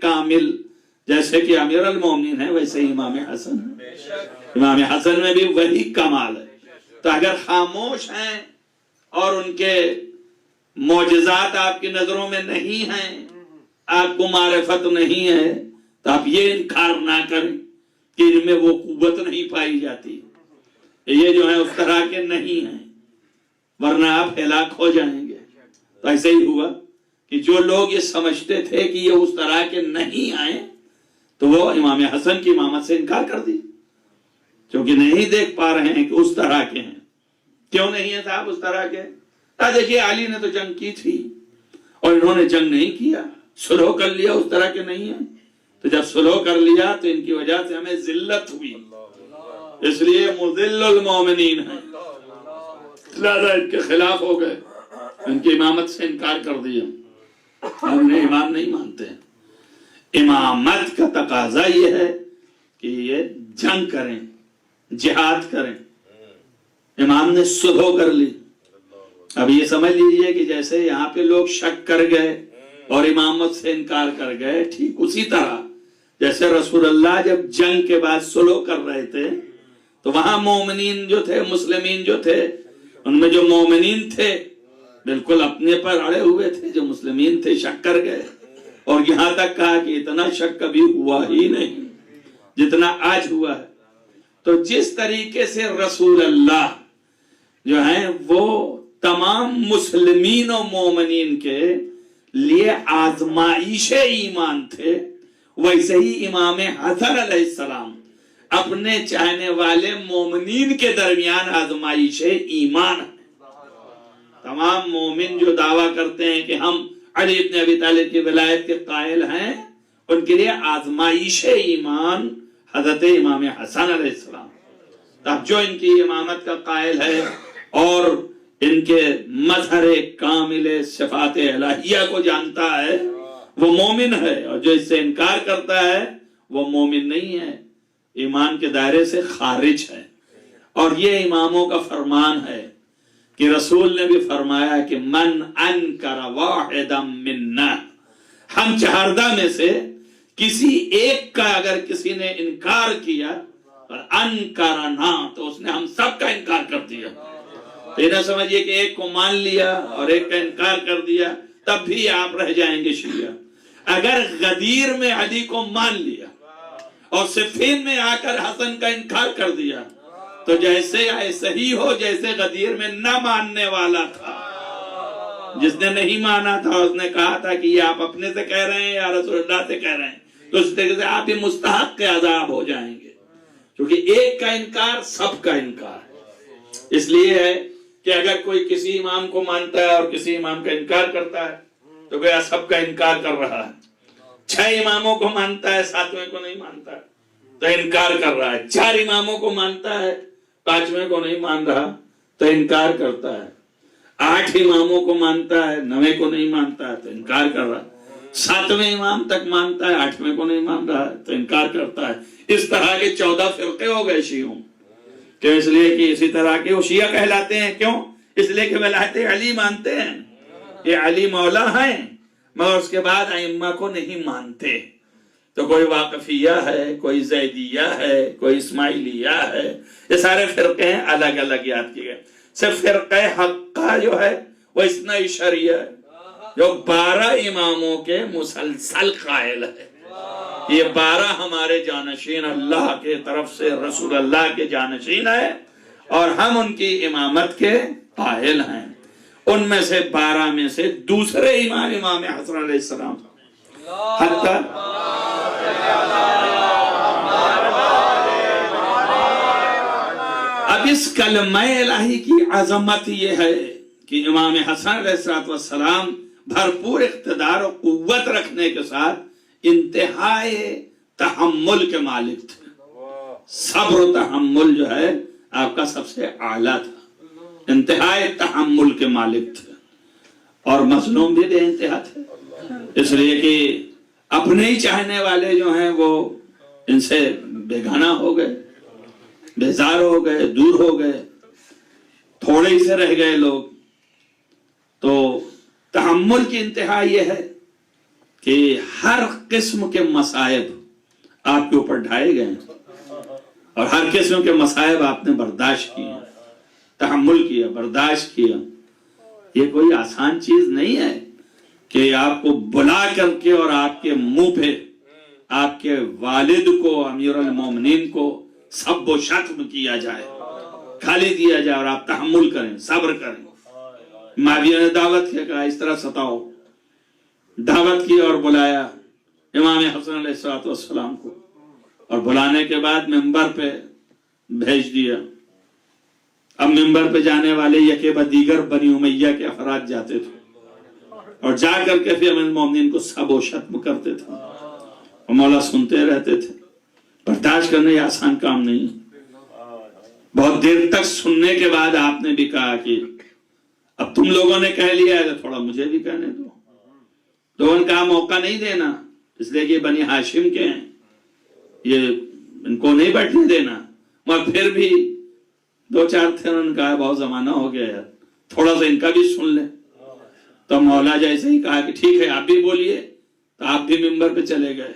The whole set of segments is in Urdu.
کامل جیسے کہ امیر المومنین ہے ویسے ہی امام حسن ہے، امام حسن میں بھی وہی کمال ہے۔ تو اگر خاموش ہیں اور ان کے معجزات آپ کی نظروں میں نہیں ہیں، آپ کو معرفت نہیں ہے، تو آپ یہ انکار نہ کریں کہ ان میں وہ قوت نہیں پائی جاتی، یہ جو ہے اس طرح کے نہیں ہیں، ورنہ آپ ہلاک ہو جائیں گے۔ تو ایسے ہی ہوا کہ جو لوگ یہ سمجھتے تھے کہ یہ اس طرح کے نہیں آئے تو وہ امام حسن کی امامت سے انکار کر دی، کیونکہ نہیں دیکھ پا رہے ہیں کہ اس طرح کے ہیں۔ کیوں نہیں ہے صاحب اس طرح کے؟ دیکھیے علی نے تو جنگ کی تھی اور انہوں نے جنگ نہیں کیا، صلح کر لیا، اس طرح کے نہیں ہیں۔ تو جب صلح کر لیا تو ان کی وجہ سے ہمیں ذلت ہوئی، اس لیے مذل المومنین ہیں، لہذا ان کے خلاف ہو گئے، ان کی امامت سے انکار کر دیا، ہم نے امام نہیں مانتے۔ امامت کا تقاضا یہ ہے کہ یہ جنگ کریں، جہاد کریں۔ امام نے صلح کر لی۔ اب یہ سمجھ لیجئے کہ جیسے یہاں پہ لوگ شک کر گئے اور امامت سے انکار کر گئے، ٹھیک اسی طرح جیسے رسول اللہ جب جنگ کے بعد صلح کر رہے تھے تو وہاں مومنین جو تھے، مسلمین جو تھے، ان میں جو مومنین تھے بالکل اپنے پر اڑے ہوئے تھے، جو مسلمین تھے شک کر گئے، اور یہاں تک کہا کہ اتنا شک کبھی ہوا ہی نہیں جتنا آج ہوا ہے۔ تو جس طریقے سے رسول اللہ جو ہیں وہ تمام مسلمین و مومنین کے لیے آزمائش ایمان تھے، ویسے ہی امام حسن علیہ السلام اپنے چاہنے والے مومنین کے درمیان آزمائش ایمان ہے۔ تمام مومن جو دعویٰ کرتے ہیں کہ ہم علی ابن ابی طالب کی ولایت کے قائل ہیں، ان کے لیے آزمائش ایمان حضرت امام حسن علیہ السلام۔ اب جو ان کی امامت کا قائل ہے اور ان کے مظہر کامل صفات الہیہ کو جانتا ہے وہ مومن ہے، اور جو اس سے انکار کرتا ہے وہ مومن نہیں ہے، ایمان کے دائرے سے خارج ہے۔ اور یہ اماموں کا فرمان ہے کہ رسول نے بھی فرمایا کہ من انکر واحدا منا، ہم چہاردہ میں سے کسی ایک کا اگر کسی نے انکار کیا اور انکرنا تو اس نے ہم سب کا انکار کر دیا۔ تو یہ نہ سمجھئے کہ ایک کو مان لیا اور ایک کا انکار کر دیا تب بھی آپ رہ جائیں گے شیعہ۔ اگر غدیر میں علی کو مان لیا اور صفین میں آ کر حسن کا انکار کر دیا تو جیسے ایسے ہی ہو جیسے غدیر میں نہ ماننے والا تھا، جس نے نہیں مانا تھا اس نے کہا تھا کہ یہ آپ اپنے سے کہہ رہے ہیں یا رسول اللہ سے کہہ رہے ہیں، تو اس طریقے سے آپ بھی مستحق کے عذاب ہو جائیں گے، کیونکہ ایک کا انکار سب کا انکار ہے۔ اس لیے ہے کہ اگر کوئی کسی امام کو مانتا ہے اور کسی امام کا انکار کرتا ہے تو گویا سب کا انکار کر رہا ہے۔ 6 اماموں کو مانتا ہے 7ویں کو نہیں مانتا تو انکار کر رہا ہے، 4 اماموں کو مانتا ہے 5ویں کو نہیں مان رہا تو انکار کرتا ہے، 8 اماموں کو مانتا ہے 9ویں کو نہیں مانتا ہے تو انکار کر رہا ہے، 7ویں امام تک مانتا ہے 8ویں کو نہیں مان رہا ہے تو انکار کرتا ہے۔ اس طرح کے 14 فرقے ہو گئے شیعوں، کہ اس لیے کہ اسی طرح کے وہ شیعہ کہلاتے ہیں۔ کیوں؟ اس لیے کہ ولایت علی مانتے ہیں، یہ علی مولا ہیں، مگر اس کے بعد ائمہ کو نہیں مانتے۔ تو کوئی واقفیہ ہے، کوئی زیدیہ ہے، کوئی اسماعیلیہ ہے، یہ سارے فرقے ہیں الگ الگ یاد کیے گئے۔ صرف فرقہ حقہ جو ہے وہ اثنی عشریہ ہے، جو 12 اماموں کے مسلسل قائل ہے۔ یہ 12 ہمارے جانشین اللہ کے طرف سے رسول اللہ کے جانشین ہیں اور ہم ان کی امامت کے قائل ہیں۔ ان میں سے 12 میں سے دوسرے امام حسن علیہ السلام حتیٰ اب اس کلمہ الہی کی عظمت یہ ہے کہ امام حسن علیہ السلام بھرپور اقتدار و قوت رکھنے کے ساتھ انتہائی تحمل کے مالک تھے۔ صبر و تحمل جو ہے آپ کا سب سے اعلیٰ تھا، انتہائی تحمل کے مالک تھے، اور مظلوم بھی بے انتہا تھے، اس لیے کہ اپنے ہی چاہنے والے جو ہیں وہ ان سے بیگانہ ہو گئے، بیزار ہو گئے، دور ہو گئے، تھوڑے ہی سے رہ گئے لوگ۔ تو تحمل کی انتہا یہ ہے کہ ہر قسم کے مصائب آپ کے اوپر ڈھائے گئے ہیں اور ہر قسم کے مصائب آپ نے برداشت کیے، تحمل کیا، برداشت کیا. یہ کوئی آسان چیز نہیں ہے کہ آپ کو بلا کر کے اور آپ کے منہ پہ آپ کے والد کو، امیر المومنین کو سب و شتم کیا جائے، گالی دیا جائے اور آپ تحمل کریں، صبر کریں. معاویہ نے دعوت کیا، کہا اس طرح ستاؤ. دعوت کی اور بلایا امام حسن علیہ السلام کو، اور بلانے کے بعد منبر پہ بھیج دیا. اب منبر پہ جانے والے یکے بعد دیگر بنی امیہ کے افراد جاتے تھے اور جا کر کے پھر امیر المومنین کو سب و شتم کرتے تھے اور مولا سنتے رہتے تھے. برداشت کرنا یہ آسان کام نہیں. بہت دیر تک سننے کے بعد آپ نے بھی کہا کہ اب تم لوگوں نے کہہ لیا ہے تو تھوڑا مجھے بھی کہنے دو. لوگوں نے کہا موقع نہیں دینا، اس لیے کہ بنی ہاشم کے ہیں، یہ ان کو نہیں بیٹھنے دینا. مگر پھر بھی دو چار تھے، انہوں نے کہا بہت زمانہ ہو گیا ہے، تھوڑا سا ان کا بھی سن لیں. تو مولا جیسے ہی کہا کہ ٹھیک ہے آپ بھی بولیے، تو آپ بھی منبر پہ چلے گئے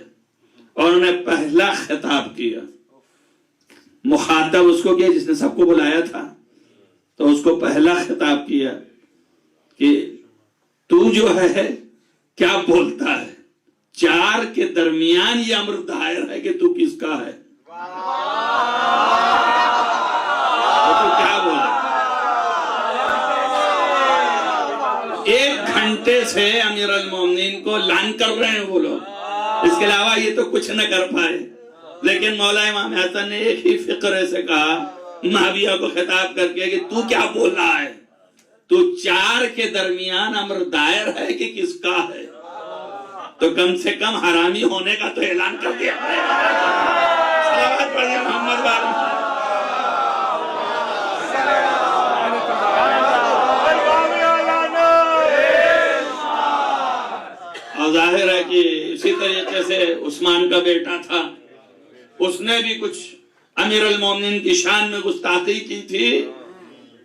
اور انہوں نے پہلا خطاب کیا. مخاطب اس کو کیا جس نے سب کو بلایا تھا، تو اس کو پہلا خطاب کیا کہ تو جو ہے کیا بولتا ہے، چار کے درمیان یہ امر دائر ہے کہ تو کس کا ہے. تو کیا بولا؟ 1 گھنٹے سے امیر المومنین کو لعن کر رہے ہیں وہ لوگ، اس کے علاوہ یہ تو کچھ نہ کر پائے. لیکن مولا امام حسن نے ایک ہی فقرے سے کہا معاویہ کو خطاب کر کے کہ تو کیا بول رہا ہے، تو چار کے درمیان امر دائر ہے کہ کس کا ہے. تو کم سے کم حرامی ہونے کا تو اعلان کر دیا. صلوات پڑھیے محمد والے. اور ظاہر ہے کہ اسی طریقے سے عثمان کا بیٹا تھا، اس نے بھی کچھ امیر المومنین کی شان میں گستاخی کی تھی.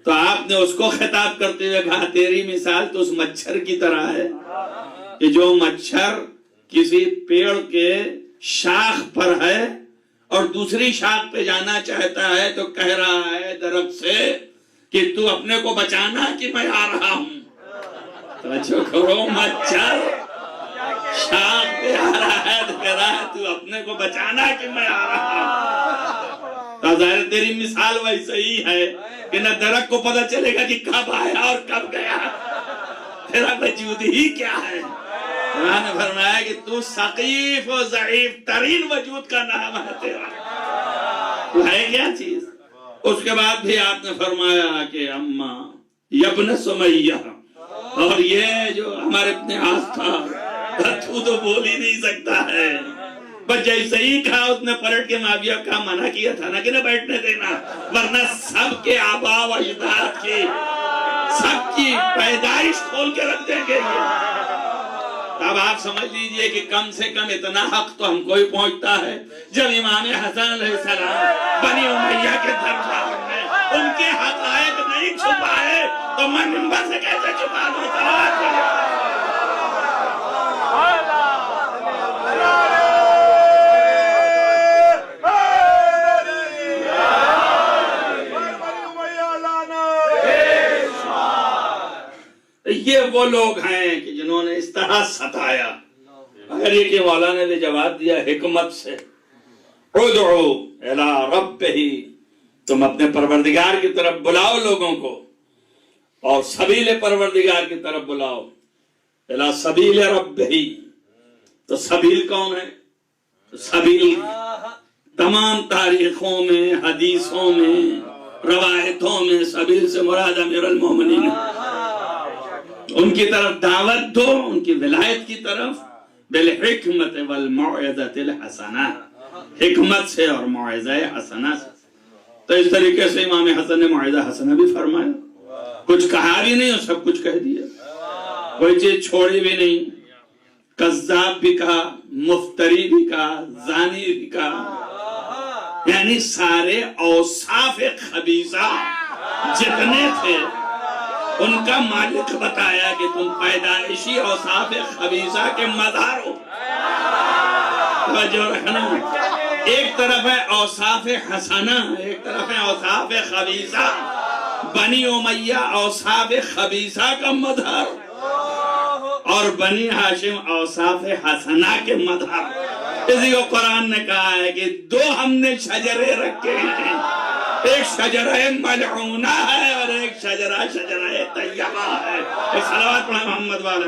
تو آپ نے اس کو خطاب کرتے ہوئے کہا تیری مثال تو اس مچھر کی طرح ہے کہ جو مچھر کسی پیڑ کے شاخ پر ہے اور دوسری شاخ پہ جانا چاہتا ہے تو کہہ رہا ہے درخت سے کہ تو اپنے کو بچانا کہ میں آ رہا ہوں. توجہ کرو، مچھر شاخ پہ آ رہا ہے تو کہہ رہا ہے تو اپنے کو بچانا کہ میں آ رہا ہوں. تو ظاہر تیری مثال ویسے ہی ہے کہ نہ درخت کو پتہ چلے گا کہ کب آیا اور کب گیا، تیرا وجود ہی کیا ہے. قرآن نے فرمایا کہ تو سقیف و ضعیف ترین وجود کا نام ہے تیرا. تو ہے کیا چیز. اس کے بعد بھی آپ نے فرمایا کہ اما یبن سمیہ، اور یہ جو ہمارے ابن عاص تھا تو بول ہی نہیں سکتا ہے. بس جیسے ہی کہا اس نے پلٹ کے معاویہ کا منع کیا تھا نا کہ نہ بیٹھنے دینا، ورنہ سب کے آبا و اجداد کی سب کی پیدائش کھول کے رکھ دیں گے. اب آپ سمجھ لیجئے کہ کم سے کم اتنا حق تو ہم کو ہی پہنچتا ہے جب امام حسن علیہ السلام بنی امیہ کے دربار میں ان کے حقائق نہیں چھپائے تو میں منبر سے کیسے چھپا دوں. یہ وہ لوگ ہیں کہ جنہوں نے اس طرح ستایا. اگر یہ کہ مولا نے بھی جواب دیا حکمت سے، ادعو الی ربہ، تم اپنے پروردگار کی طرف بلاؤ لوگوں کو، اور سبیل پروردگار کی طرف بلاؤ. الی سبیل ربہ، تو سبیل کون ہے؟ سبیل تمام تاریخوں میں، حدیثوں میں، روایتوں میں سبیل سے مراد امیر المومنین، ان کی طرف دعوت دو، ان کی ولایت کی طرف، بالحکمت والموعظۃ الحسنہ، حکمت سے اور موعظہ حسنہ سے. تو اس طریقے سے امام حسن نے موعظہ حسنہ بھی فرمایا، کچھ کہا بھی نہیں اور سب کچھ کہہ دیا، کوئی چیز چھوڑی بھی نہیں. کذاب بھی کہا، مفتری بھی کہا، زانی بھی کہا، یعنی سارے اوصاف خبیثہ جتنے تھے ان کا مالک بتایا کہ تم پیدائشی اوصاف خبیثہ کے مظہر ہو. توجہ رکھنا، ایک طرف ہے اوصاف حسنہ، ایک طرف ہے اوصاف خبیثہ. بنی امیہ اوصاف خبیثہ کا مظہر اور بنی ہاشم اوصاف حسنہ کے مظہر. اسی کو قرآن نے کہا ہے کہ دو ہم نے شجرے رکھے ہیں، ایک شجرہ ملعونہ ہے اور ایک شجرہ طیبہ ہے. صلوات پڑھیں محمد والے.